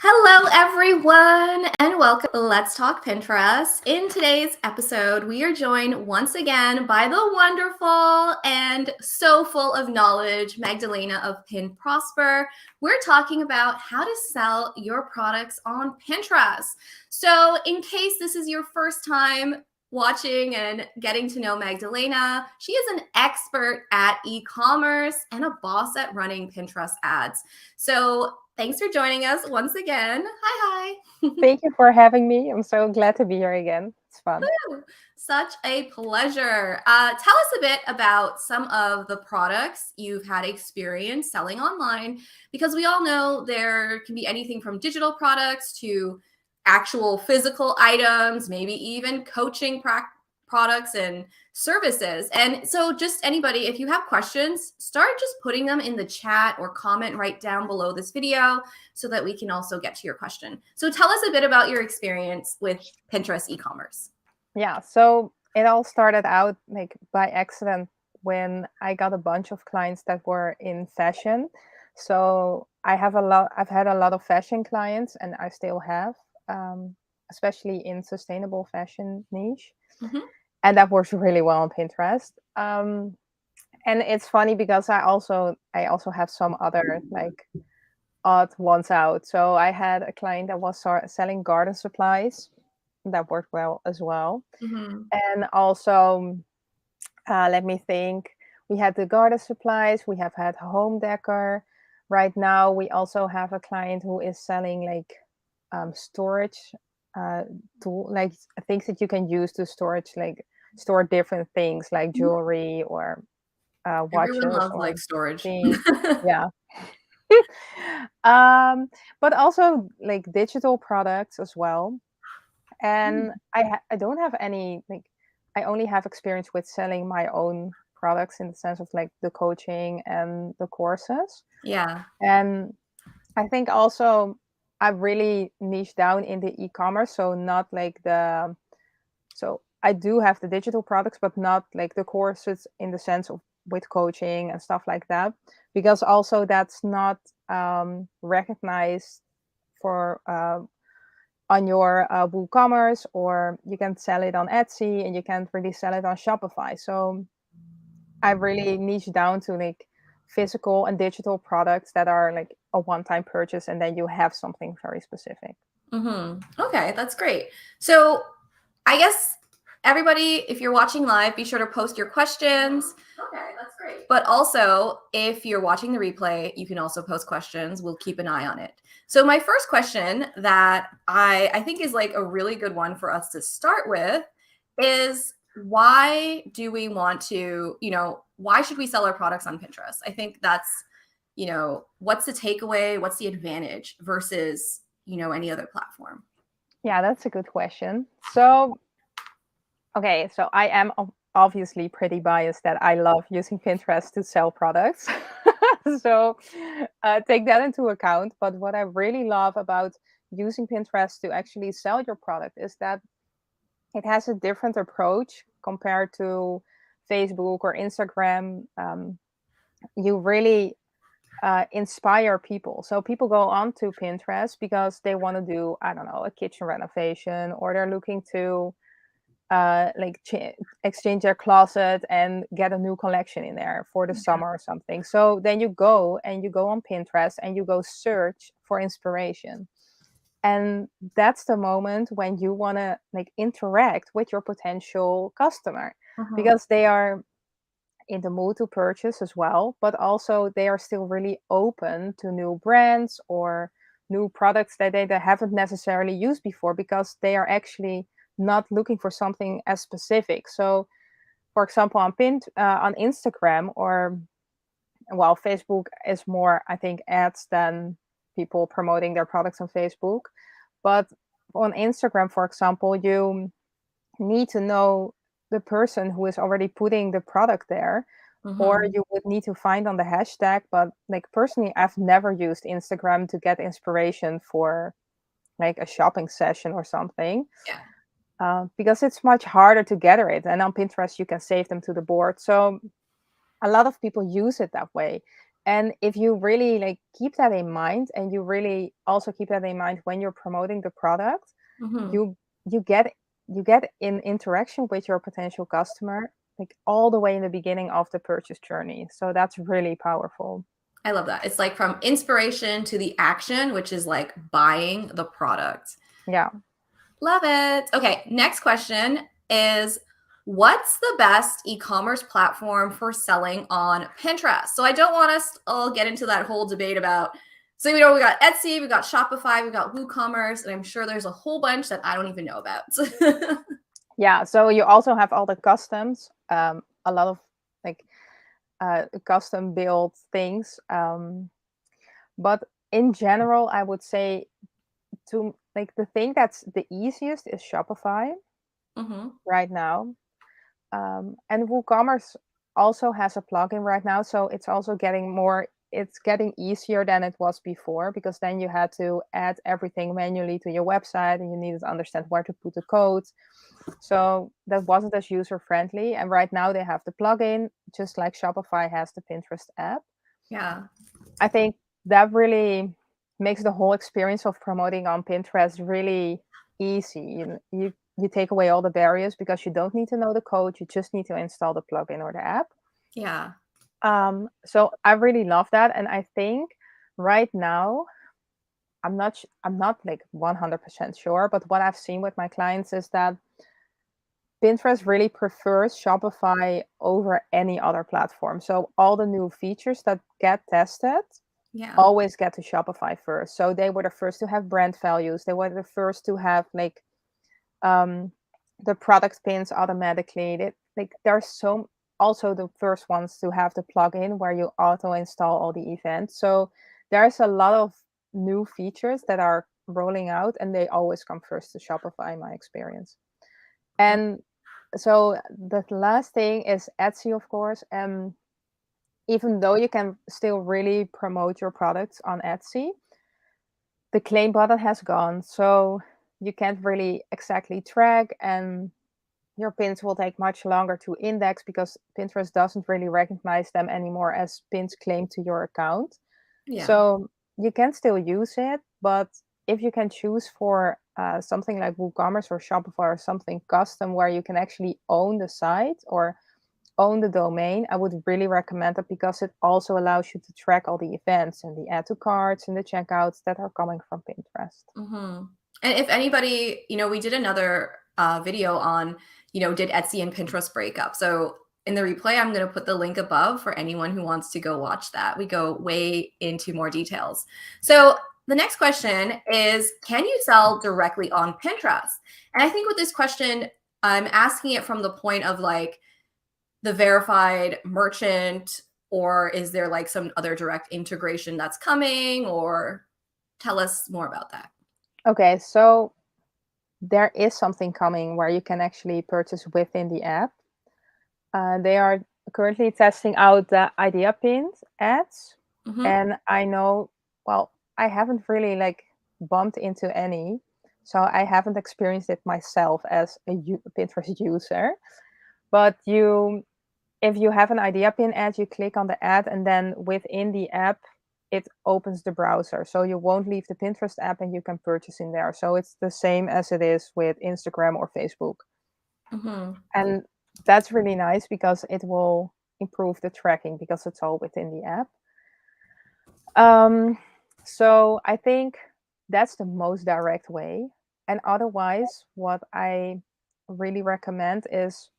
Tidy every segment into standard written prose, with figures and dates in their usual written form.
Hello, everyone, and welcome to Let's Talk Pinterest. In today's episode, we are joined once again by the wonderful and so full of knowledge Magdalena of PinProsper. We're talking about how to sell your products on Pinterest. So, in case this is your first time watching and getting to know Magdalena, she is an expert at e-commerce and a boss at running Pinterest ads. So, thanks for joining us once again. Hi. Thank you for having me. I'm so glad to be here again. It's fun. Woo! Such a pleasure. Tell us a bit about some of the products you've had experience selling online, because we all know there can be anything from digital products to actual physical items, maybe even coaching products and services. And so just anybody, if you have questions, start just putting them in the chat or comment right down below this video so that we can also get to your question. So tell us a bit about your experience with Pinterest e-commerce. Yeah, so it all started out like by accident when I got a bunch of clients that were in fashion. So I've had a lot of fashion clients, and I still have, especially in sustainable fashion niche. Mhm. And that works really well on Pinterest. And it's funny because I also have some other like odd ones out. So I had a client that was selling garden supplies. That worked well as well. Mhm. And also, let me think. We had the garden supplies. We have had home decor. Right now, we also have a client who is selling like storage tool, like things that you can use to store different things like jewelry or Everyone watches loves or like storage. things. Yeah. um, but also like digital products as well. And I don't have any like I only have experience with selling my own products in the sense of like the coaching and the courses. Yeah. And I think also I really niche down in the e-commerce, so not like the so I do have the digital products, but not like the courses in the sense of with coaching and stuff like that, because also that's not recognized for on your WooCommerce, or you can sell it on Etsy, and you can't really sell it on Shopify. So I really niche down to like physical and digital products that are like a one-time purchase, and then you have something very specific. Okay, that's great. So I guess everybody, if you're watching live, be sure to post your questions. Okay, that's great. But also, if you're watching the replay, you can also post questions. We'll keep an eye on it. So my first question that I think is like a really good one for us to start with is, why do we want to, why should we sell our products on Pinterest? I think that's, what's the takeaway? What's the advantage versus, any other platform? Yeah, that's a good question. So, okay, so I am obviously pretty biased that I love using Pinterest to sell products. So take that into account. But what I really love about using Pinterest to actually sell your product is that it has a different approach compared to Facebook or Instagram. You really inspire people. So people go on to Pinterest because they want to do, I don't know, a kitchen renovation, or they're looking to exchange their closet and get a new collection in there for the summer or something. So then you go on Pinterest and you go search for inspiration. And that's the moment when you want to like interact with your potential customer, because they are in the mood to purchase as well, but also they are still really open to new brands or new products that they haven't necessarily used before, because they are actually not looking for something as specific. So for example, on Instagram, or well, Facebook is more, I think, ads than people promoting their products on Facebook. But on Instagram, for example, you need to know the person who is already putting the product there, or Mhm. you would need to find on the hashtag. But like personally, I've never used Instagram to get inspiration for like a shopping session or something, Yeah. because it's much harder to gather it. And on Pinterest, you can save them to the board. So a lot of people use it that way. And if you really like keep that in mind, and you really also keep that in mind when you're promoting the product, Mm-hmm. you get in interaction with your potential customer like all the way in the beginning of the purchase journey. So that's really powerful. I love that. It's like from inspiration to the action, which is like buying the product. Yeah. Love it. Okay, next question is what's the best e-commerce platform for selling on Pinterest? So I don't want us to all get into that whole debate about, so we got Etsy, we got Shopify, we got WooCommerce, and I'm sure there's a whole bunch that I don't even know about. Yeah, so you also have all the customs, a lot of like custom built things, but in general I would say to like the thing that's the easiest is Shopify Mm-hmm. right now. And WooCommerce also has a plugin right now, so it's also getting easier than it was before, because then you had to add everything manually to your website and you needed to understand where to put the codes. So that wasn't as user friendly. And right now they have the plugin, just like Shopify has the Pinterest app. Yeah. I think that really makes the whole experience of promoting on Pinterest really easy. You take away all the barriers because you don't need to know the code. You just need to install the plugin or the app. Yeah. So I really love that, and I think right now I'm not like 100% sure, but what I've seen with my clients is that Pinterest really prefers Shopify over any other platform. So all the new features that get tested Yeah. always get to Shopify first. So they were the first to have brand values. They were the first to have like um, the product pins automatically. There's so also the first ones to have the plugin where you auto install all the events. So there's a lot of new features that are rolling out, and they always come first to Shopify in my experience. And so the last thing is Etsy, of course. Even though you can still really promote your products on Etsy, the claim button has gone. So you can't really exactly track, and your pins will take much longer to index because Pinterest doesn't really recognize them anymore as pins claimed to your account. Yeah. So you can still use it, but if you can choose for something like WooCommerce or Shopify or something custom where you can actually own the site or own the domain, I would really recommend it because it also allows you to track all the events and the add to carts and the checkouts that are coming from Pinterest. Mm-hmm. And if anybody, we did another video on, did Etsy and Pinterest break up? So in the replay, I'm going to put the link above for anyone who wants to go watch that. We go way into more details. So the next question is, can you sell directly on Pinterest? And I think with this question, I'm asking it from the point of like the verified merchant, or is there like some other direct integration that's coming, or tell us more about that. Okay, so there is something coming where you can actually purchase within the app. They are currently testing out the idea pins ads, and I know, well, I haven't really like bumped into any, so I haven't experienced it myself as a Pinterest user. But if you have an idea pin ad, you click on the ad, and then within the app, it opens the browser. So you won't leave the Pinterest app and you can purchase in there. So it's the same as it is with Instagram or Facebook. Mm-hmm. And that's really nice because it will improve the tracking because it's all within the app. So I think that's the most direct way. And otherwise, what I really recommend is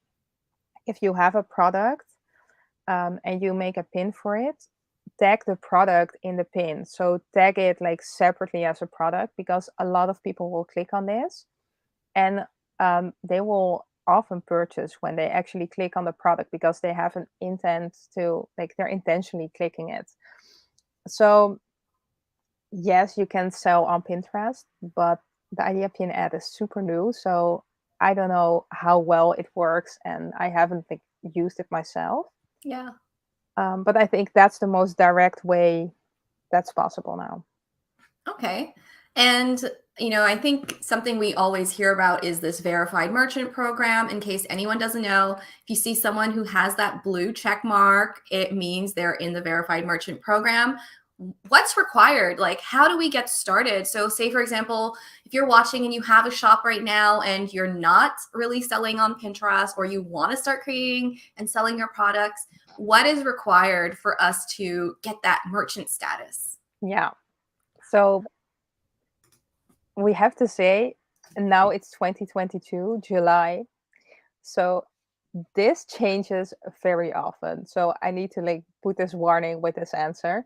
if you have a product and you make a pin for it, tag the product in the pin. So tag it like separately as a product, because a lot of people will click on this and they will often purchase when they actually click on the product because they have an intent to, like, they're intentionally clicking it. So yes, you can sell on Pinterest, but the idea pin ad is super new, so I don't know how well it works, and I haven't like used it myself. Yeah. But I think that's the most direct way that's possible now. Okay. And, I think something we always hear about is this verified merchant program. In case anyone doesn't know, if you see someone who has that blue check mark, it means they're in the verified merchant program. What's required? Like, how do we get started? So say, for example, if you're watching and you have a shop right now and you're not really selling on Pinterest, or you want to start creating and selling your products, what is required for us to get that merchant status? Yeah. So we have to say, now it's 2022, July. So this changes very often. So I need to like put this warning with this answer.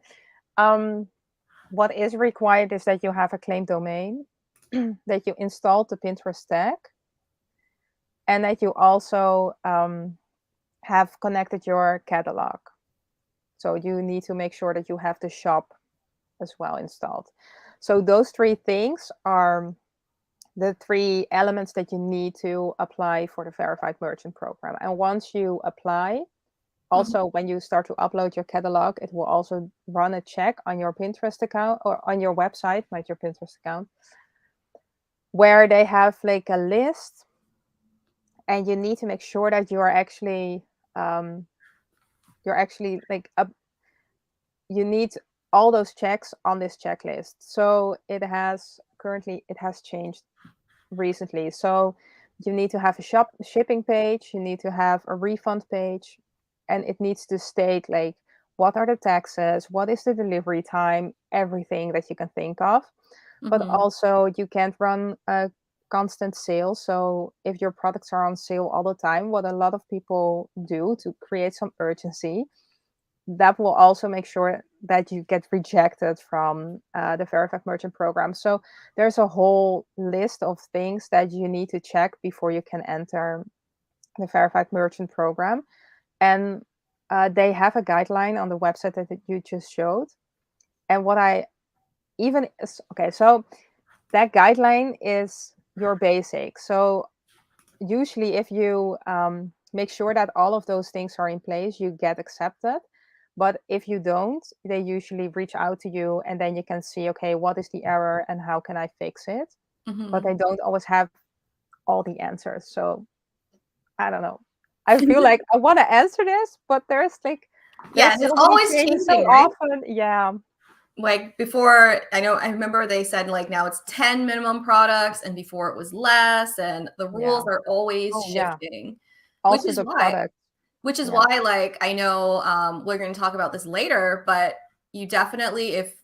What is required is that you have a claimed domain, that you installed the Pinterest tag, and that you also have connected your catalog. So you need to make sure that you have the shop as well installed. So those three things are the three elements that you need to apply for the verified merchant program. And once you apply, also when you start to upload your catalog, it will also run a check on your Pinterest account, or on your website, not your Pinterest account, where they have like a list, and you need to make sure that you're actually like you need all those checks on this checklist. So it has changed recently. So you need to have a shipping page, you need to have a refund page, and it needs to state like what are the taxes, what is the delivery time, everything that you can think of. But also you can't run a constant sale. So if your products are on sale all the time, what a lot of people do to create some urgency, that will also make sure that you get rejected from the verified merchant program. So there's a whole list of things that you need to check before you can enter the verified merchant program. And they have a guideline on the website that you just showed. And so that guideline is your basic. So usually if you make sure that all of those things are in place, you get accepted. But if you don't, they usually reach out to you, and then you can see, okay, what is the error and how can I fix it? But they don't always have all the answers. So I don't know. I feel like I want to answer this, but there's Yeah, so it's many always things so changing, right? often. Yeah. Like before, I remember they said like now it's 10 minimum products, and before it was less, and the rules Yeah. are always Oh yeah. shifting, which Also is the why product. which is Yeah. why, like, I know we're going to talk about this later, but you definitely, if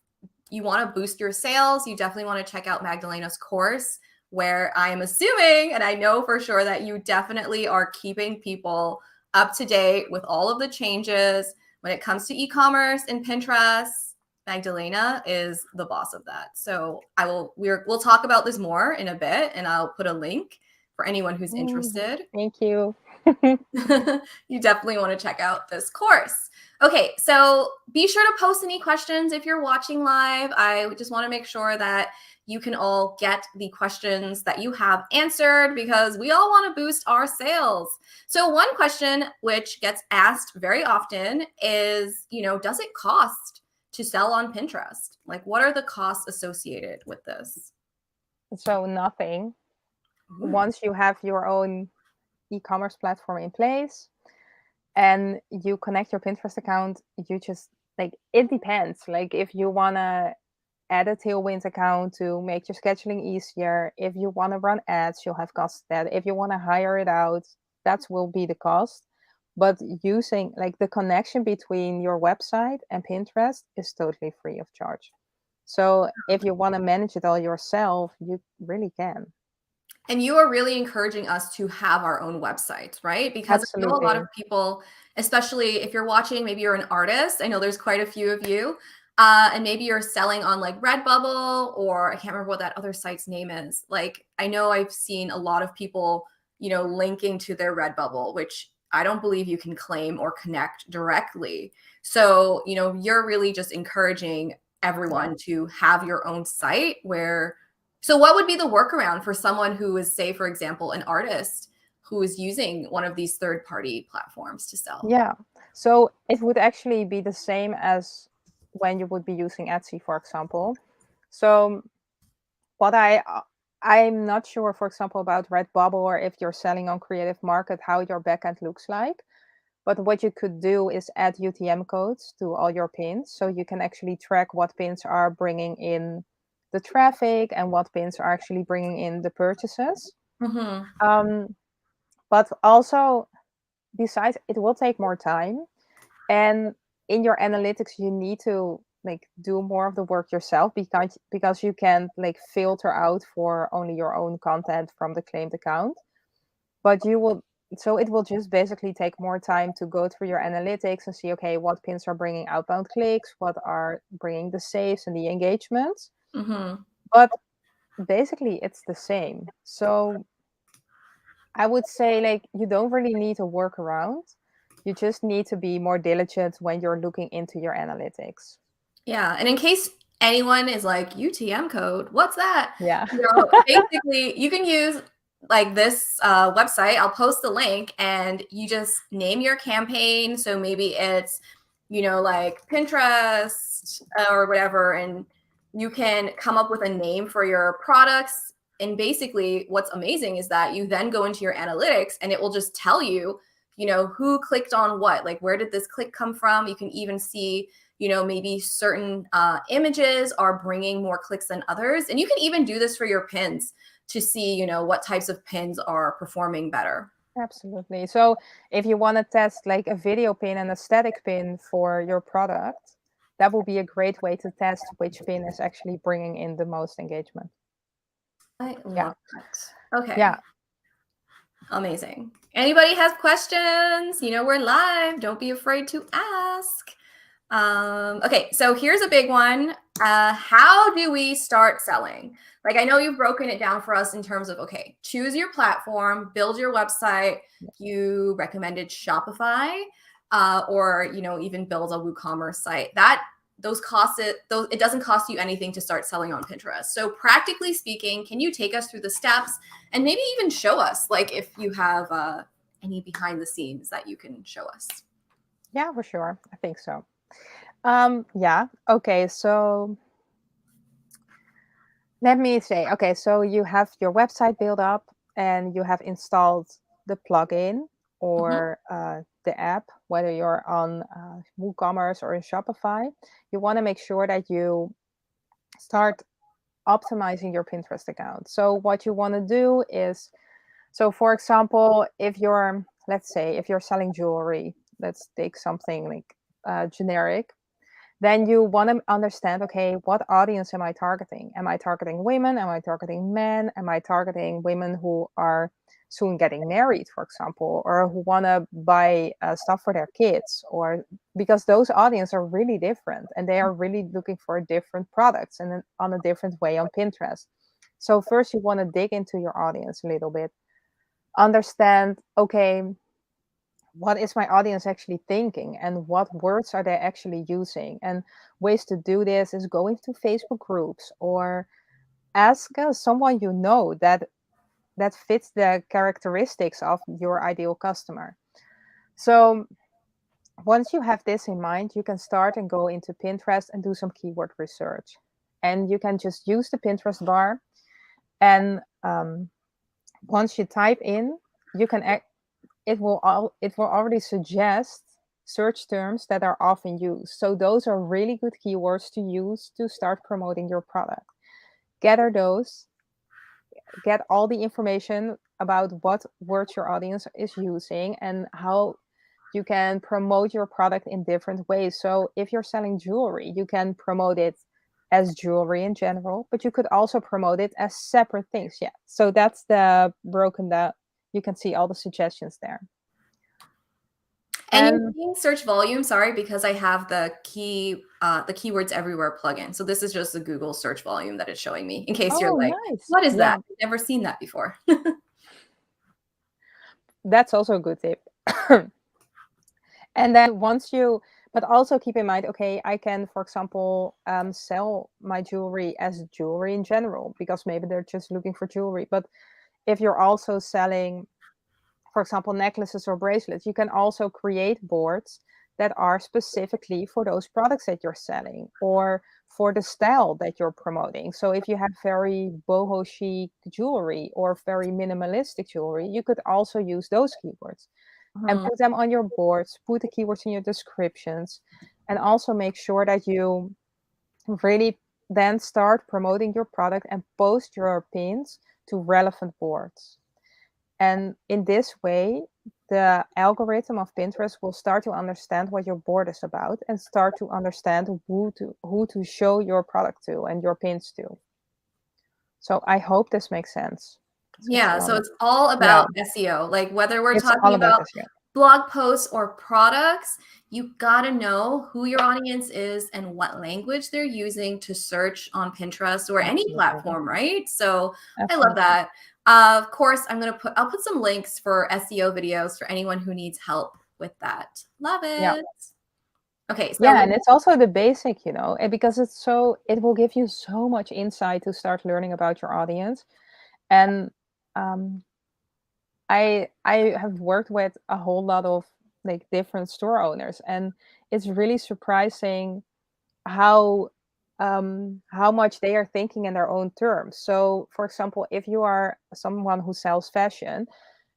you want to boost your sales, you definitely want to check out Magdalena's course, where I am assuming, and I know for sure, that you definitely are keeping people up to date with all of the changes when it comes to e-commerce and Pinterest. Magdalena is the boss of that. So we'll talk about this more in a bit, and I'll put a link for anyone who's interested. Thank you. You definitely want to check out this course. Okay, so be sure to post any questions if you're watching live. I just want to make sure that you can all get the questions that you have answered, because we all want to boost our sales. So one question which gets asked very often is, does it cost to sell on Pinterest? Like, what are the costs associated with this? So nothing. Ooh. Once you have your own e-commerce platform in place and you connect your Pinterest account, you just it depends. Like if you want to add a Tailwind account to make your scheduling easier, if you want to run ads, you'll have costs that. If you want to hire it out, that will be the cost. But using the connection between your website and Pinterest is totally free of charge. So if you want to manage it all yourself, you really can. And you are really encouraging us to have our own website, right? Because I know a lot of Absolutely. people, especially if you're watching, maybe you're an artist. I know there's quite a few of you. And maybe you're selling on like Redbubble, or I can't remember what that other site's name is. Like, I know I've seen a lot of people, linking to their Redbubble, which I don't believe you can claim or connect directly. So, you're really just encouraging everyone to have your own site where. So what would be the workaround for someone who is, say, for example, an artist who is using one of these third-party platforms to sell? Yeah. So it would actually be the same as when you would be using Etsy, for example. So what I'm not sure, for example, about Redbubble, or if you're selling on Creative Market, how your backend looks like. But what you could do is add UTM codes to all your pins, so you can actually track what pins are bringing in the traffic and what pins are actually bringing in the purchases. But also, besides, it will take more time, and in your analytics you need to like do more of the work yourself, because you can like filter out for only your own content from the claimed account. But it will just basically take more time to go through your analytics and see, okay, what pins are bringing outbound clicks, what are bringing the saves and the engagements. But basically it's the same. So I would say, like, you don't really need a workaround. You just need to be more diligent when you're looking into your analytics. Yeah. And in case anyone is like, UTM code, what's that? Yeah. Basically, you can use like this website. I'll post the link, and you just name your campaign. So maybe it's, like Pinterest or whatever, and you can come up with a name for your products. And basically, what's amazing is that you then go into your analytics, and it will just tell you, who clicked on what, like, where did this click come from? You can even see, maybe certain images are bringing more clicks than others. And you can even do this for your pins to see, what types of pins are performing better. Absolutely. So if you want to test like a video pin and a static pin for your product, that will be a great way to test which pin is actually bringing in the most engagement. I love that. Okay. Yeah. Amazing. Anybody has questions? We're live. Don't be afraid to ask. Okay, so here's a big one. How do we start selling? Like, I know you've broken it down for us in terms of, okay, choose your platform, build your website. You recommended Shopify, or, even build a WooCommerce site. It doesn't cost you anything to start selling on Pinterest. So practically speaking, can you take us through the steps and maybe even show us, like, if you have any behind the scenes that you can show us? Yeah, for sure. I think so. Yeah. Okay. So let me say, okay, so you have your website built up and you have installed the plugin or the app, whether you're on WooCommerce or in Shopify. You want to make sure that you start optimizing your Pinterest account. So what you want to do is, so for example, let's say, if you're selling jewelry, let's take something like generic. Then you want to understand, okay, what audience am I targeting? Am I targeting women? Am I targeting men? Am I targeting women who are soon getting married, for example, or who want to buy stuff for their kids? Or because those audiences are really different and they are really looking for different products and on a different way on Pinterest. So first you want to dig into your audience a little bit, understand, okay, what is my audience actually thinking and what words are they actually using? And ways to do this is go into Facebook groups or ask someone you know that fits the characteristics of your ideal customer. So once you have this in mind, you can start and go into Pinterest and do some keyword research. And you can just use the Pinterest bar, and once you type in, you can it will already suggest search terms that are often used. So those are really good keywords to use to start promoting your product. Gather those, get all the information about what words your audience is using and how you can promote your product in different ways. So if you're selling jewelry, you can promote it as jewelry in general, but you could also promote it as separate things. Yeah. So that's the broken down. You can see all the suggestions there. And you're seeing search volume, sorry, because I have the keywords everywhere plugin. So this is just the Google search volume that it's showing me, in case you're like, nice. What is that? I've never seen that before. That's also a good tip. And then but also keep in mind, okay, I can, for example, sell my jewelry as jewelry in general, because maybe they're just looking for jewelry. But if you're also selling, for example, necklaces or bracelets, you can also create boards that are specifically for those products that you're selling or for the style that you're promoting. So if you have very boho chic jewelry or very minimalistic jewelry, you could also use those keywords and put them on your boards, put the keywords in your descriptions, and also make sure that you really then start promoting your product and post your pins to relevant boards. And in this way, the algorithm of Pinterest will start to understand what your board is about and start to understand who to show your product to and your pins to. So I hope this makes sense. Yeah, so it's all about SEO. Like whether we're talking about blog posts or products, you got to know who your audience is and what language they're using to search on Pinterest or any platform, right? So I love that. Of course, I'll put some links for SEO videos for anyone who needs help with that. Love it. Yeah. Okay. So yeah, and it's also the basic, because it will give you so much insight to start learning about your audience. And I have worked with a whole lot of like different store owners, and it's really surprising how much they are thinking in their own terms. So, for example, if you are someone who sells fashion,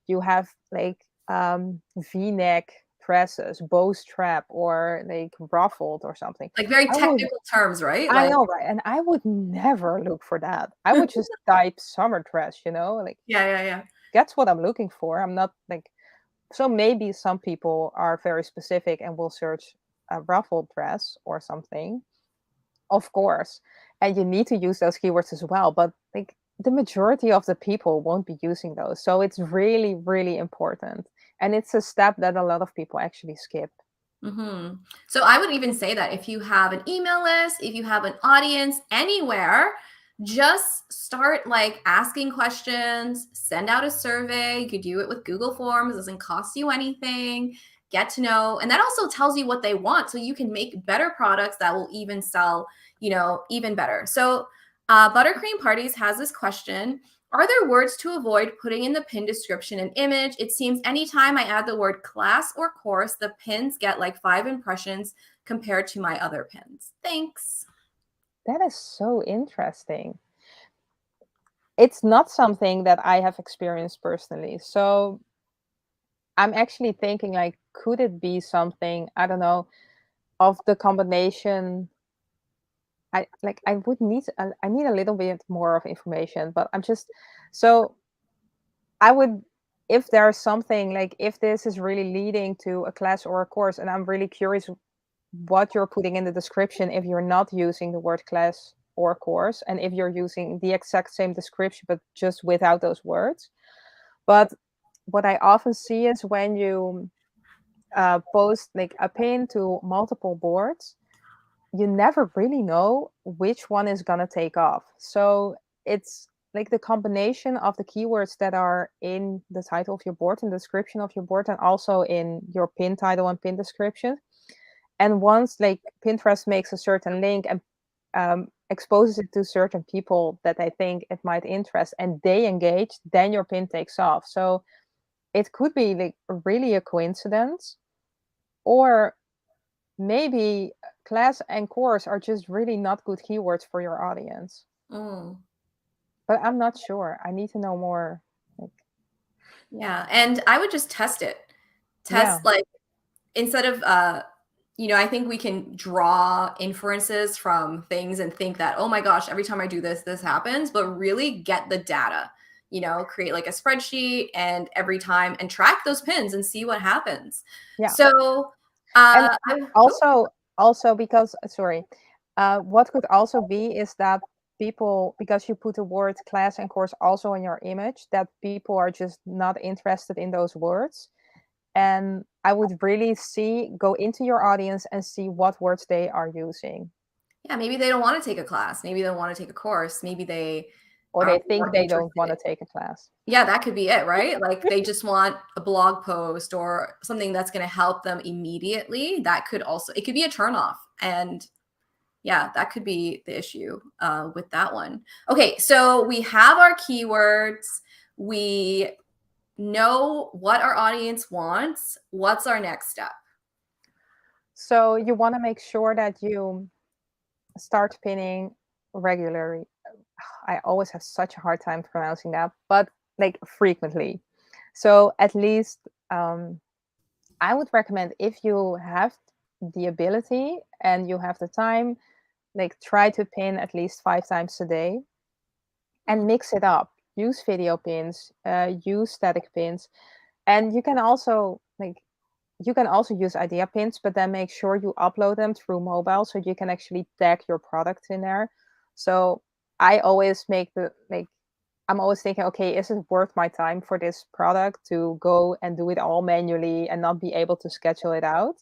you have like V-neck dresses, bowstrap, or like ruffled or something. Like very technical terms, right? I know, right? And I would never look for that. I would just type summer dress, like yeah. That's what I'm looking for. I'm not like, so maybe some people are very specific and will search a ruffled dress or something, of course. And you need to use those keywords as well. But like the majority of the people won't be using those. So it's really, really important. And it's a step that a lot of people actually skip. Mm-hmm. So I would even say that if you have an email list, if you have an audience anywhere, just start like asking questions, send out a survey. You could do it with Google Forms, it doesn't cost you anything. Get to know, and that also tells you what they want, so you can make better products that will even sell, even better. So Buttercream Parties has this question. Are there words to avoid putting in the pin description and image? It seems anytime I add the word class or course, the pins get like 5 impressions compared to my other pins. Thanks. That is so interesting. It's not something that I have experienced personally. So I'm actually thinking like, could it be something, I don't know, of the combination? I need a little bit more of information, but I would, if there's something like, if this is really leading to a class or a course, and I'm really curious what you're putting in the description if you're not using the word class or course, and if you're using the exact same description but just without those words. But what I often see is when you post like a pin to multiple boards, you never really know which one is going to take off. So it's like the combination of the keywords that are in the title of your board and description of your board, and also in your pin title and pin description. And once like Pinterest makes a certain link and exposes it to certain people that they think it might interest and they engage, then your pin takes off. So it could be like really a coincidence, or maybe class and course are just really not good keywords for your audience. But I'm not sure. I need to know more. Yeah, and I would just test it. Like, instead of I think we can draw inferences from things and think that, oh my gosh, every time I do this, this happens, but really get the data, create like a spreadsheet and every time and track those pins and see what happens. Yeah. So and also because, what could also be is that people, because you put the word class and course also in your image, that people are just not interested in those words. And I would really go into your audience and see what words they are using. Yeah, maybe they don't want to take a class. Maybe they want to take a course. Maybe they think they don't want to take a class. Yeah, that could be it, right? Like they just want a blog post or something that's going to help them immediately. That could also, it could be a turnoff. And yeah, that could be the issue with that one. Okay, so we have our keywords. We know what our audience wants. What's our next step? So you want to make sure that you start pinning regularly. I always have such a hard time pronouncing that, but like frequently. So at least I would recommend, if you have the ability and you have the time, like try to pin at least 5 times a day and mix it up. Use video pins, use static pins, and you can also use idea pins, but then make sure you upload them through mobile so you can actually tag your product in there. So I always make I'm always thinking, okay, is it worth my time for this product to go and do it all manually and not be able to schedule it out?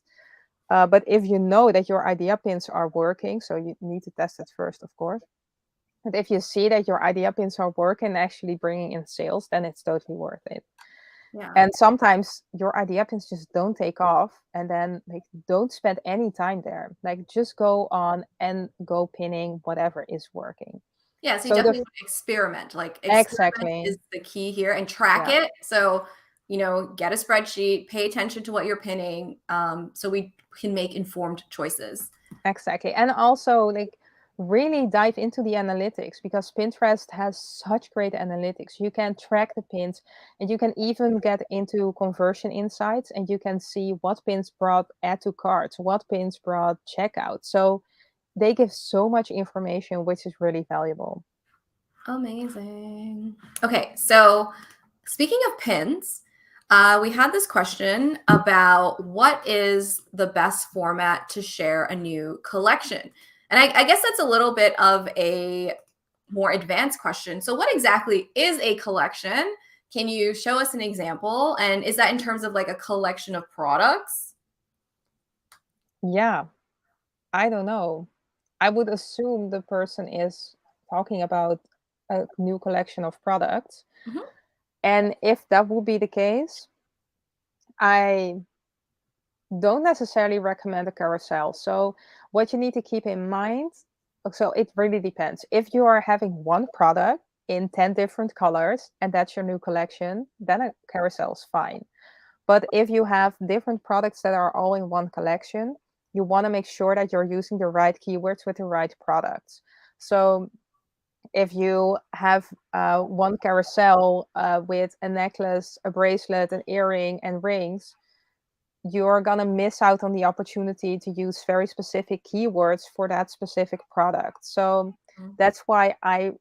But if you know that your idea pins are working, so you need to test it first, of course. But if you see that your idea pins are working and actually bringing in sales, then it's totally worth it. Yeah. And sometimes your idea pins just don't take off, and then like don't spend any time there. Like just go on and go pinning whatever is working. Yeah, so you So the definitely want to experiment. Like experiment exactly, is the key here and track yeah, it. So, get a spreadsheet, pay attention to what you're pinning, so we can make informed choices. exactly. And also like really dive into the analytics, because Pinterest has such great analytics. You can track the pins, and you can even get into conversion insights, and you can see what pins brought add to carts, what pins brought checkout. So they give so much information, which is really valuable. Amazing. Okay, so speaking of pins, we had this question about what is the best format to share a new collection. And I guess that's a little bit of a more advanced question. So, what exactly is a collection? Can you show us an example? And is that in terms of like a collection of products? Yeah, I don't know. I would assume the person is talking about a new collection of products. Mhm. And if that would be the case, I don't necessarily recommend a carousel. So, what you need to keep in mind, so it really depends. If you are having one product in 10 different colors and that's your new collection, then a carousel is fine. But if you have different products that are all in one collection, you want to make sure that you're using the right keywords with the right products. So if you have one carousel with a necklace, a bracelet, an earring, and rings, you're going to miss out on the opportunity to use very specific keywords for that specific product. So that's why I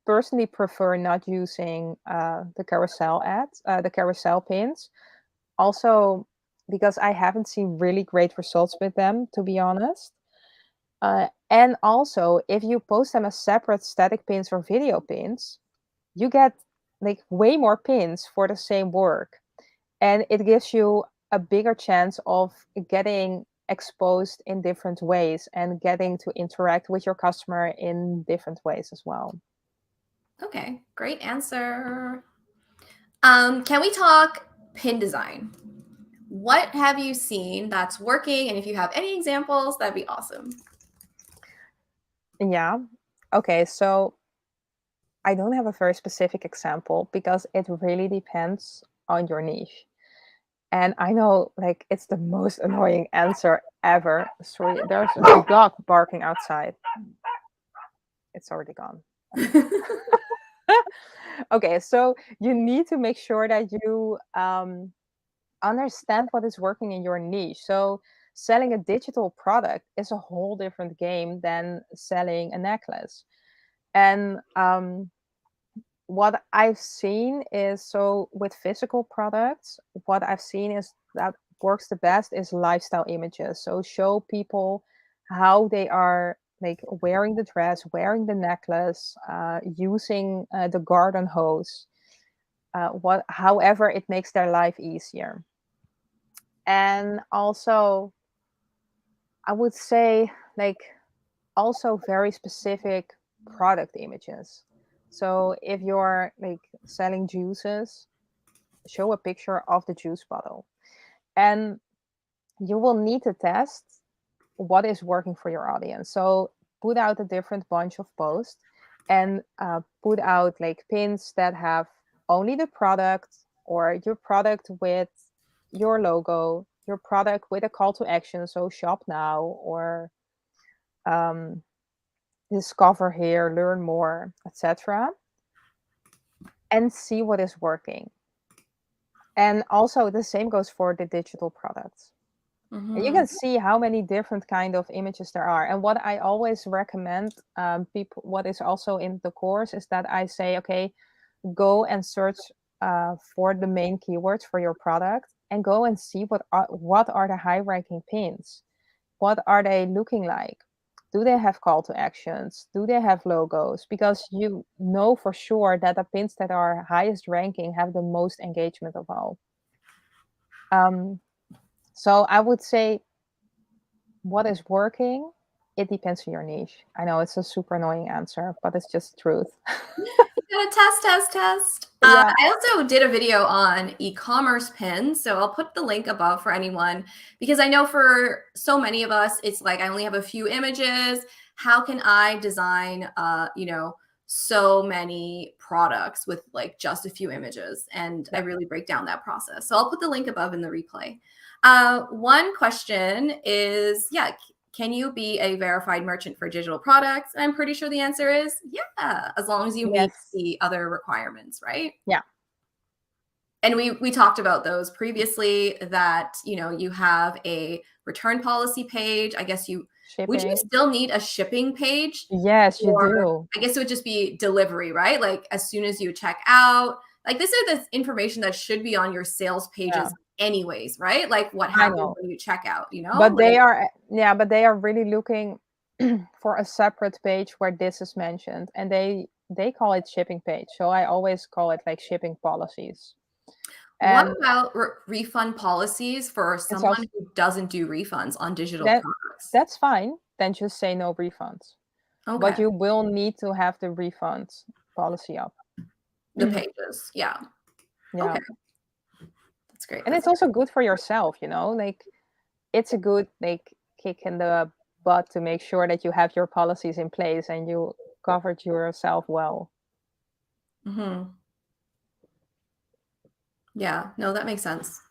personally prefer not using the carousel ads, the carousel pins. Also, because I haven't seen really great results with them, to be honest. And also, if you post them as separate static pins or video pins, you get like way more pins for the same work. And it gives you a bigger chance of getting exposed in different ways and getting to interact with your customer in different ways as well. Okay, great answer. Can we talk pin design? What have you seen that's working? And if you have any examples, that'd be awesome. Yeah. Okay. So I don't have a very specific example because it really depends on your niche. And I know, like, it's the most annoying answer ever. Sorry, there's a dog barking outside. It's already gone. Okay, so you need to make sure that you understand what is working in your niche. So selling a digital product is a whole different game than selling a necklace. And what I've seen is, so with physical products, what I've seen is that works the best is lifestyle images. So show people how they are like wearing the dress, wearing the necklace, using the garden hose, however it makes their life easier. And also, I would say like also very specific product images. So if you're like selling juices, show a picture of the juice bottle. And you will need to test what is working for your audience. So put out a different bunch of posts and put out like pins that have only the product or your product with your logo. your product with a call to action, so shop now, or discover here, learn more, etc., and see what is working. And also the same goes for the digital products. And you can see how many different kind of images there are. And what I always recommend people, what is also in the course, is that I say, okay, go and search for the main keywords for your product, and go and see what are the high ranking pins. What are they looking like? Do they have call to actions? Do they have logos? Because you know for sure that the pins that are highest ranking have the most engagement of all. So I would say, what is working, it depends on your niche. I know it's a super annoying answer, but it's just the truth. You gotta test. Yeah. I also did a video on e-commerce pins, so I'll put the link above for anyone, because I know for so many of us, it's like, I only have a few images. How can I design, so many products with like just a few images? And I really break down that process. So I'll put the link above in the replay. One question is, can you be a verified merchant for digital products? And I'm pretty sure the answer is yeah, as long as you meet the other requirements, right? Yeah. And we talked about those previously, that, you have a return policy page. I guess would you still need a shipping page? Yes, you do. I guess it would just be delivery, right? Like as soon as you check out, like this is the information that should be on your sales pages anyways, right? Like what happens when you check out, But they are really looking for a separate page where this is mentioned, and they call it shipping page. So I always call it like shipping policies. What about refund policies for someone who doesn't do refunds on digital products? That's fine. Then just say no refunds. Okay. But you will need to have the refund policy up. The pages, yeah. Okay. That's great. And it's also good for yourself, like it's a good kick in the butt to make sure that you have your policies in place and you covered yourself well. Yeah, no, that makes sense.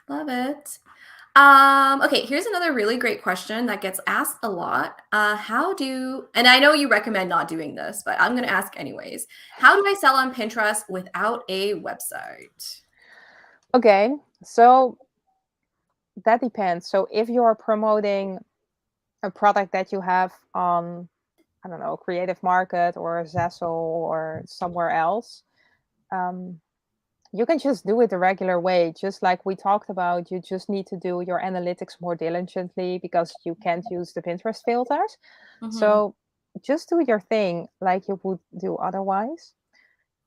Love it. Okay, here's another really great question that gets asked a lot. And I know you recommend not doing this, but I'm going to ask anyways. How do I sell on Pinterest without a website? Okay, so that depends. So if you're promoting a product that you have on, I don't know, Creative Market or Zazzle or somewhere else, you can just do it the regular way. Just like we talked about, you just need to do your analytics more diligently because you can't use the Pinterest filters. So just do your thing like you would do otherwise.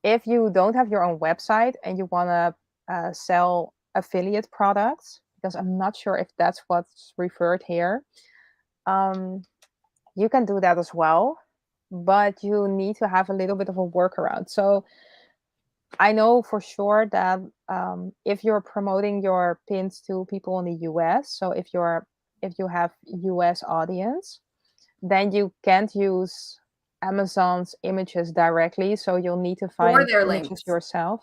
If you don't have your own website and you want to sell affiliate products, because I'm not sure if that's what's referred here, you can do that as well, but you need to have a little bit of a workaround. So I know for sure that if you're promoting your pins to people in the US, so if you have US audience, then you can't use Amazon's images directly. So you'll need to find their images links yourself.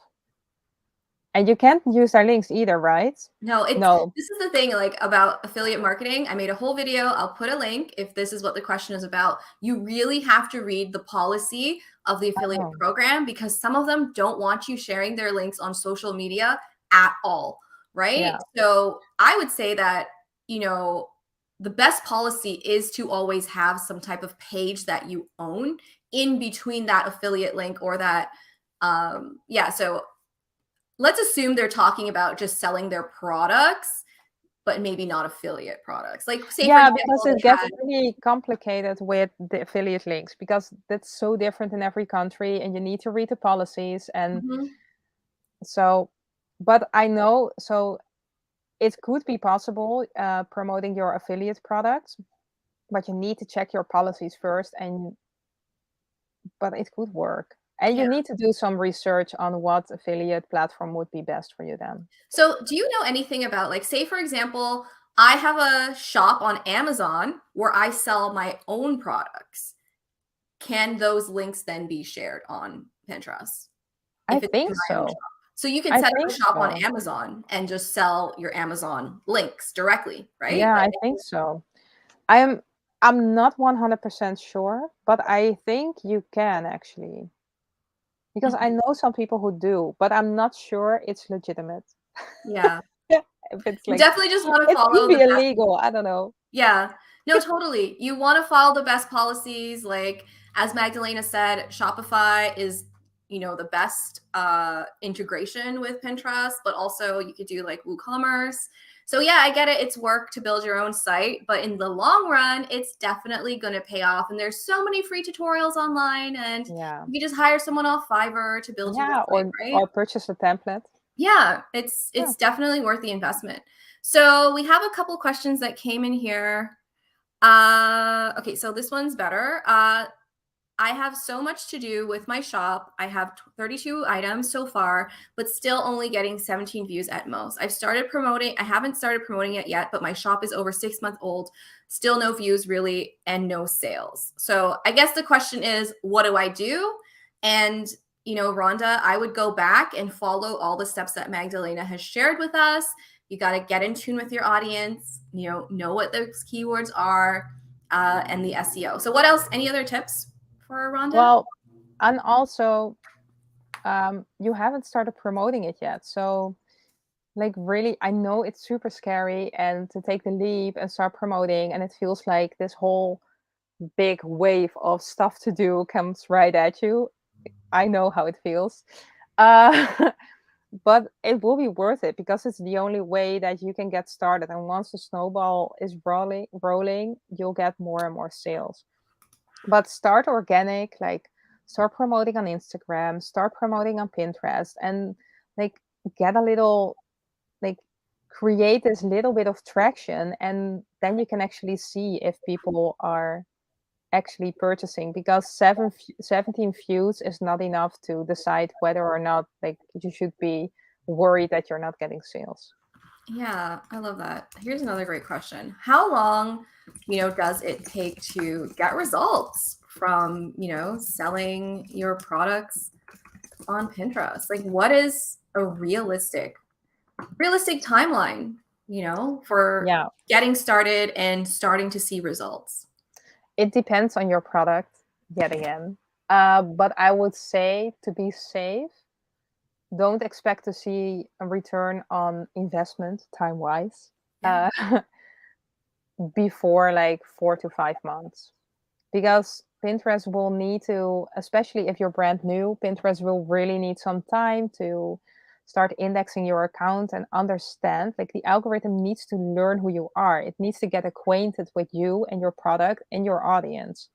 And you can't use their links either, right? No. This is the thing, like, about affiliate marketing. I made a whole video. I'll put a link if this is what the question is about. You really have to read the policy of the affiliate program, because some of them don't want you sharing their links on social media at all, right? Yeah. So I would say that, the best policy is to always have some type of page that you own in between that affiliate link or that, so let's assume they're talking about just selling their products, but maybe not affiliate products. Like, say, for example, because it gets really complicated with the affiliate links, because that's so different in every country, and you need to read the policies. And so, but I know, so it could be possible promoting your affiliate products, but you need to check your policies first. But it could work. And you need to do some research on what affiliate platform would be best for you then. So do you know anything about, like, say, for example, I have a shop on Amazon where I sell my own products. Can those links then be shared on Pinterest? I think so. So you can I set up a think shop on so. Amazon and just sell your Amazon links directly, right? Yeah, I think so. I'm I'm not 100% sure, but I think you can actually. Because I Mhm. know some people who do, but I'm not sure it's legitimate. Yeah. If it's You like, definitely just want to it could follow the be best. illegal. I don't know. Yeah. No, totally. You want to follow the best policies. Like as Magdalena said, Shopify is, the best integration with Pinterest, but also you could do like WooCommerce. So yeah, I get it. It's work to build your own site, but in the long run, it's definitely going to pay off. And there's so many free tutorials online, and Yeah. you can just hire someone off Fiverr to build you a Yeah, site, right? or purchase a template. Yeah, it's Yeah. it's definitely worth the investment. So we have a couple questions that came in here. Okay, so this one's better. I have so much to do with my shop. I have 32 items so far, but still only getting 17 views at most. I haven't started promoting it yet, but my shop is over 6 months old. Still no views really and no sales. So I guess the question is, what do I do? And Rhonda, I would go back and follow all the steps that Magdalena has shared with us. You got to get in tune with your audience, know what those keywords are, and the SEO. So what else? Any other tips for Rhonda? Well, and also, you haven't started promoting it yet. So, like, really, I know it's super scary and to take the leap and start promoting, and it feels like this whole big wave of stuff to do comes right at you. I know how it feels. Uh, but it will be worth it because it's the only way that you can get started. And once the snowball is rolling, you'll get more and more sales. But start organic, like start promoting on Instagram, start promoting on Pinterest, and like get a little, like, create this little bit of traction, and then you can actually see if people are actually purchasing, because 17 views is not enough to decide whether or not, like, you should be worried that you're not getting sales. Yeah, I love that. Here's another great question. How long, does it take to get results from, selling your products on Pinterest? Like what is a realistic timeline, for Yeah, getting started and starting to see results? it depends on your product yet again. But I would say, to be safe, don't expect to see a return on investment time wise Yeah. before like 4 to 5 months, because Pinterest will need to, especially if you're brand new, Pinterest will really need some time to start indexing your account and understand, like, the algorithm needs to learn who you are. It needs to get acquainted with you and your product and your audience.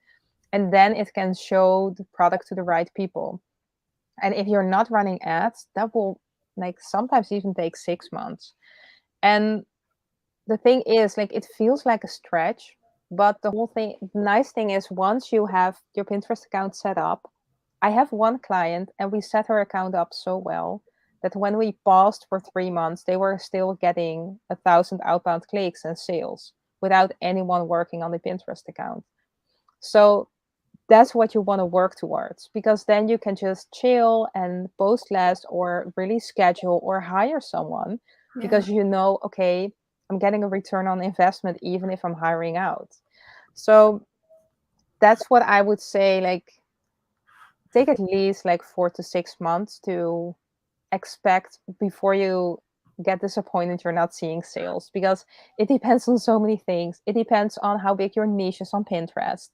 And then it can show the product to the right people. And if you're not running ads, that will, like, sometimes even take 6 months. And the thing is, like, it feels like a stretch, but the whole thing, the nice thing is, once you have your Pinterest account set up, I have one client and we set her account up so well that when we paused for 3 months, they were still getting 1,000 outbound clicks and sales without anyone working on the Pinterest account. So that's what you want to work towards, because then you can just chill and post less, or really schedule or hire someone, Yeah. because okay, I'm getting a return on investment even if I'm hiring out. So that's what I would say, like, take at least like 4 to 6 months to expect before you get disappointed you're not seeing sales, because it depends on so many things. It depends on how big your niche is on Pinterest.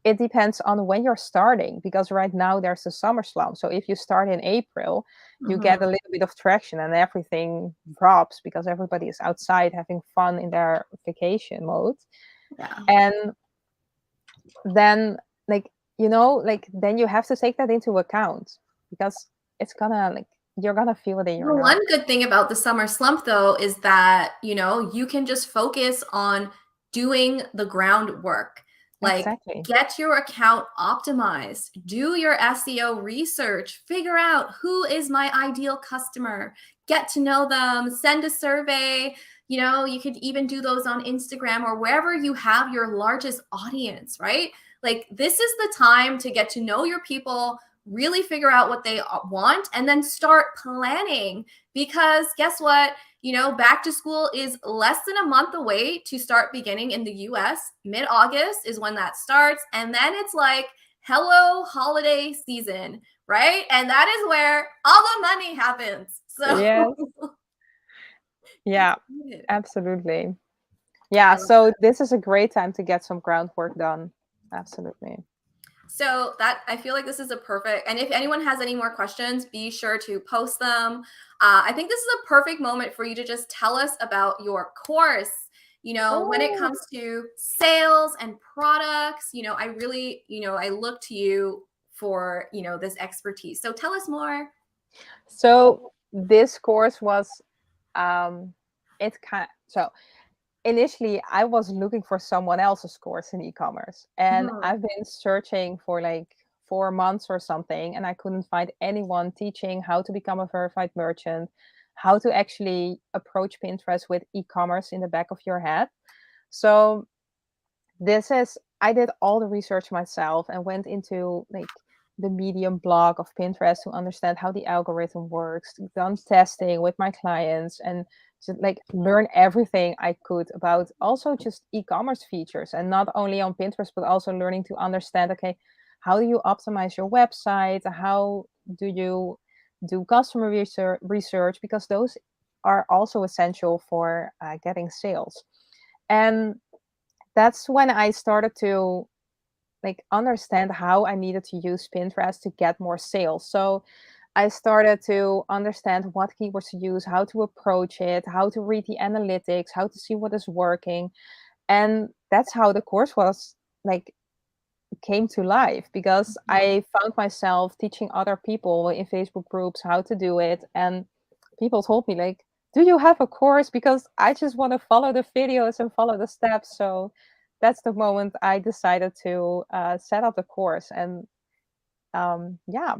It depends on when you're starting, because right now there's a summer slump. So if you start in April, you get Mhm. a little bit of traction and everything drops because everybody is outside having fun in their vacation mode. Yeah. And then, like, like, then you have to take that into account, because it's gonna, like, you're gonna feel it in your Well, one nose. good thing about the summer slump, though, is that, you can just focus on doing the groundwork. Like, Exactly. get your account optimized, do your SEO research, figure out who is my ideal customer, get to know them, send a survey. You could even do those on Instagram or wherever you have your largest audience, right? Like, this is the time to get to know your people, really figure out what they want, and then start planning. Because guess what? Back to school is less than a month away to start beginning in the US. Mid-August is when that starts. And then it's like, hello, holiday season, right? And that is where all the money happens. So Yes. Yeah, excited. absolutely. Yeah, I love so this is a great time to get some groundwork done. Absolutely. So that I feel like this is a perfect, and if anyone has any more questions, be sure to post them. I think this is a perfect moment for you to just tell us about your course. When it Oh, comes to sales and products, I really, I look to you for, this expertise. So tell us more. so this course was it's kind so initially I was looking for someone else's course in e-commerce, and Mhm. I've been searching for like 4 months or something, and I couldn't find anyone teaching how to become a verified merchant, how to actually approach Pinterest with e-commerce in the back of your head. So this is I did all the research myself and went into like the medium blog of Pinterest to understand how the algorithm works, done testing with my clients, and just like learn everything I could about also just e-commerce features, and not only on Pinterest but also learning to understand, okay, how do you optimize your website, how do you do customer research, because those are also essential for getting sales. And that's when I started to like understand how I needed to use Pinterest to get more sales. So I started to understand what keywords to use, how to approach it, how to read the analytics, how to see what is working. And that's how the course was like came to life, because Mhm. I found myself teaching other people in Facebook groups how to do it. And people told me like, do you have a course? Because I just want to follow the videos and follow the steps. So that's the moment I decided to set up the course. And yeah,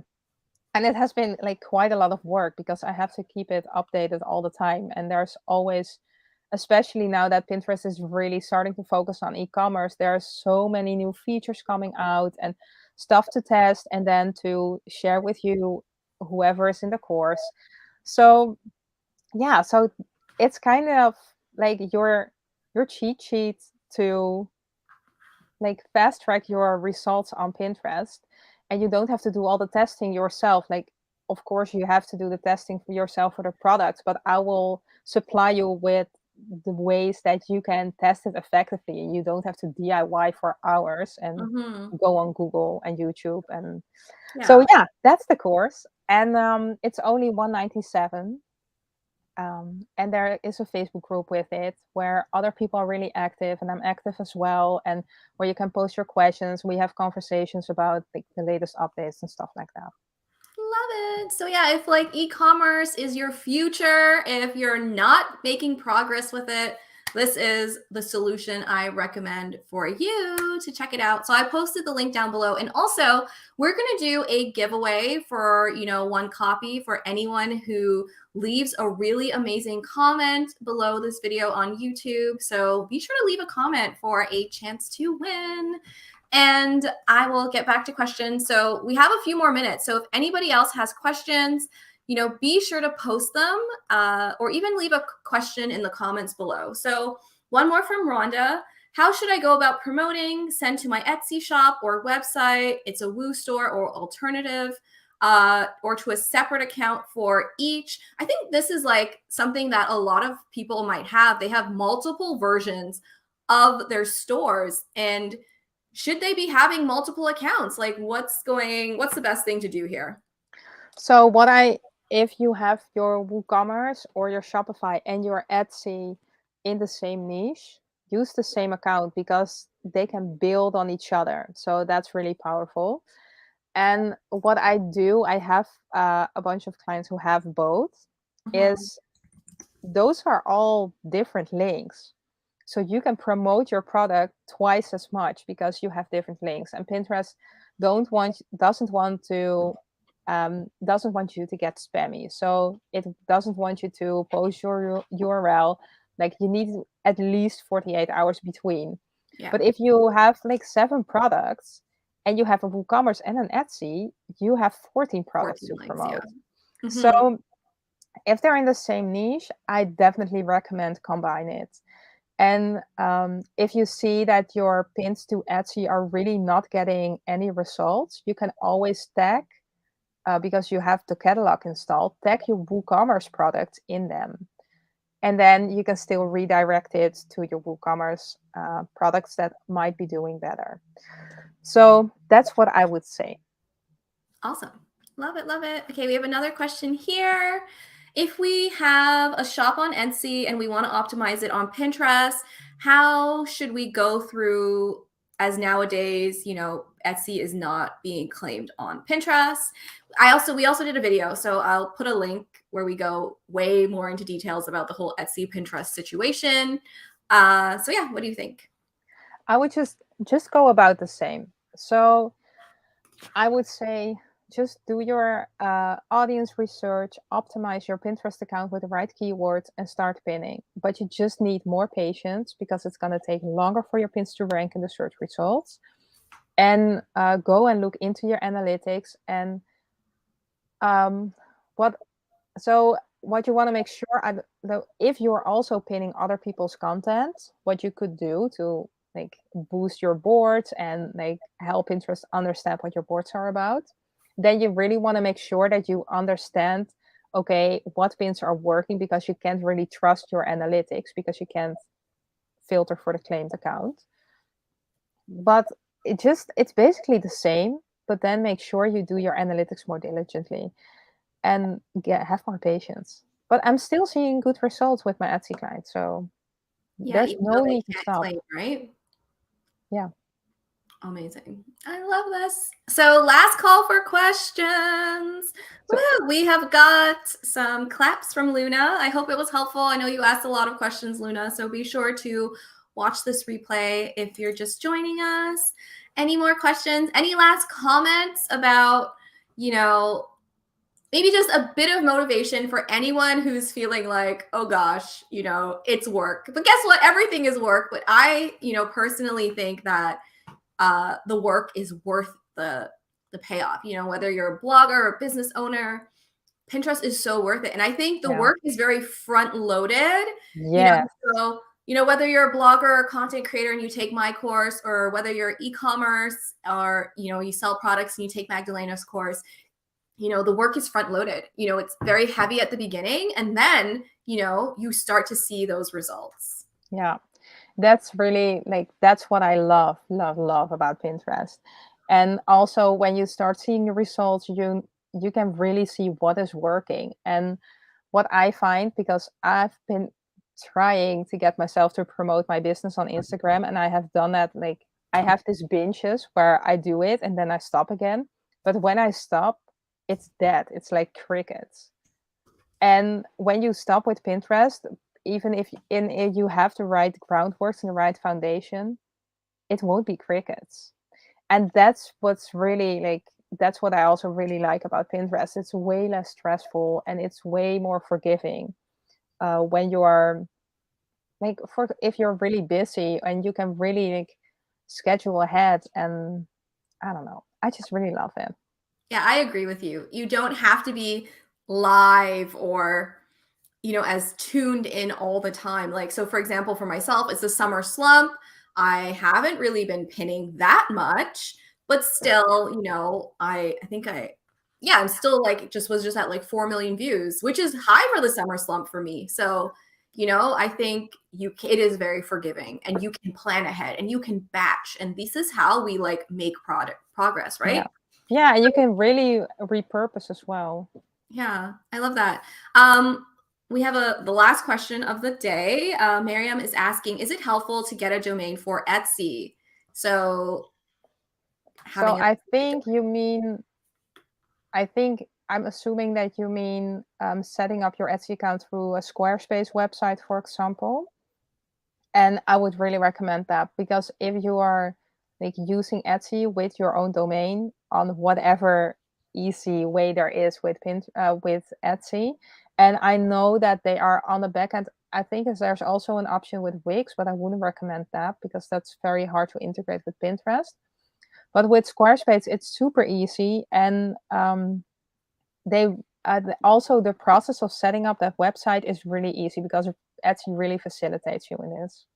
and it has been like quite a lot of work because I have to keep it updated all the time. And there's always, especially now that Pinterest is really starting to focus on e-commerce, there are so many new features coming out and stuff to test and then to share with you, whoever is in the course. So yeah, so it's kind of like your cheat sheet to like fast track your results on Pinterest, and you don't have to do all the testing yourself. Like, of course, you have to do the testing for yourself for the products, but I will supply you with the ways that you can test it effectively, and you don't have to DIY for hours and Mhm. go on Google and YouTube. And so Yeah. yeah, that's the course, and it's only 197. And there is a Facebook group with it where other people are really active, and I'm active as well, and where you can post your questions. We have conversations about like the latest updates and stuff like that. Love it. So yeah, if like e-commerce is your future, if you're not making progress with it, this is the solution I recommend for you to check it out. So I posted the link down below. And also, we're going to do a giveaway for, one copy for anyone who leaves a really amazing comment below this video on YouTube. So be sure to leave a comment for a chance to win. And I will get back to questions. So we have a few more minutes. So if anybody else has questions, be sure to post them or even leave a question in the comments below. So one more from Rhonda. How should I go about promoting? Send to my Etsy shop or website? It's a Woo store or alternative, or to a separate account for each. I think this is like something that a lot of people might have. They have multiple versions of their stores, and should they be having multiple accounts? Like what's the best thing to do here? So if you have your WooCommerce or your Shopify and your Etsy in the same niche, use the same account because they can build on each other. So that's really powerful. And what I do, I have a bunch of clients who have both, Mhm. is those are all different links. So you can promote your product twice as much because you have different links. And Pinterest doesn't want you to get spammy. So it doesn't want you to post your URL. Like you need at least 48 hours between. Yeah. But if you have like 7 products, and you have a WooCommerce and an Etsy, you have 14 products 14 to links, yeah. promote. So Mhm. if they're in the same niche, I definitely recommend combine it. And if you see that your pins to Etsy are really not getting any results, you can always tag, because you have the catalog installed, tag your WooCommerce product in them. And then you can still redirect it to your WooCommerce products that might be doing better. So that's what I would say. Awesome. Love it, love it. Okay, we have another question here. If we have a shop on Etsy and we want to optimize it on Pinterest, how should we go through, as nowadays, Etsy is not being claimed on Pinterest? We also did a video, so I'll put a link where we go way more into details about the whole Etsy Pinterest situation. So yeah, what do you think? I would just go about the same. So I would say just do your audience research, optimize your Pinterest account with the right keywords, and start pinning. But you just need more patience because it's going to take longer for your pins to rank in the search results. And go and look into your analytics and um, what. So what you want to make sure, if you're also pinning other people's content, what you could do to like boost your boards and like help Pinterest understand what your boards are about, then you really want to make sure that you understand, okay, what pins are working, because you can't really trust your analytics because you can't filter for the claimed account. But it's basically the same, but then make sure you do your analytics more diligently and have more patience. But I'm still seeing good results with my Etsy clients, so Yeah, there's even though no they need to can't stop. claim, right? Yeah. Amazing. I love this. So, last call for questions. So Woo, we have got some claps from Luna. I hope it was helpful. I know you asked a lot of questions, Luna. So, be sure to watch this replay if you're just joining us. Any more questions? Any last comments about, you know, maybe just a bit of motivation for anyone who's feeling like, oh gosh, it's work. But guess what? Everything is work. But I, personally think that the work is worth the payoff. Whether you're a blogger or a business owner, Pinterest is so worth it. And I think the yeah. work is very front loaded. Yes. So whether you're a blogger or content creator and you take my course, or whether you're e-commerce or you sell products and you take Magdalena's course, the work is front loaded. It's very heavy at the beginning, and then you start to see those results. Yeah. That's really that's what I love about Pinterest. And also when you start seeing the results, you can really see what is working. And what I find, because I've been trying to get myself to promote my business on Instagram, and I have done that, I have these binges where I do it and then I stop again. But when I stop, it's dead. It's like crickets. And when you stop with Pinterest, even if you have the right groundwork and the right foundation, it won't be crickets. And that's what's really that's what I also really like about Pinterest. It's way less stressful and it's way more forgiving when you are if you're really busy and you can really schedule ahead. And I don't know, I just really love it. Yeah, I agree with you. You don't have to be live or as tuned in all the time. Like, so for example, for myself, it's the summer slump. I haven't really been pinning that much, but still, I think yeah, I'm still was just at like 4 million views, which is high for the summer slump for me. So, I think it is very forgiving, and you can plan ahead and you can batch. And this is how we make progress, Yeah. right? Yeah, and you can really repurpose as well. Yeah, I love that. We have the last question of the day. Miriam is asking, is it helpful to get a domain for Etsy? So So having a I'm assuming that you mean setting up your Etsy account through a Squarespace website, for example. And I would really recommend that, because if you are using Etsy with your own domain on whatever easy way there is with Etsy, and I know that they are on the back end. I think there's also an option with Wix, but I wouldn't recommend that because that's very hard to integrate with Pinterest. But with Squarespace, it's super easy, and they also the process of setting up that website is really easy because Etsy really facilitates you in this.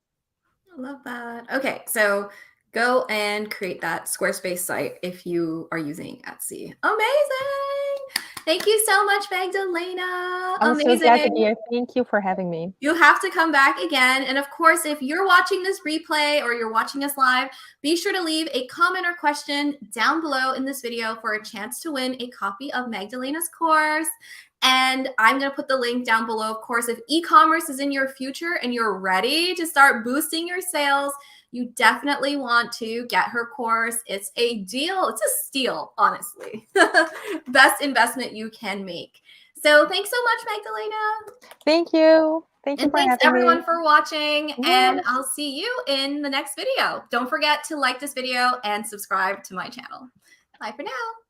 I love that. Okay, so go and create that Squarespace site if you are using Etsy. Amazing! Thank you so much, Magdalena. I'm so glad to be here. Thank you for having me. You have to come back again. And of course, if you're watching this replay or you're watching us live, be sure to leave a comment or question down below in this video for a chance to win a copy of Magdalena's course. And I'm going to put the link down below. Of course, if e-commerce is in your future and you're ready to start boosting your sales, you definitely want to get her course. It's a deal. It's a steal, honestly. Best investment you can make. So thanks so much, Magdalena. Thank you. Thank you and for thanks having everyone me. for watching. Yes. And I'll see you in the next video. Don't forget to like this video and subscribe to my channel. Bye for now.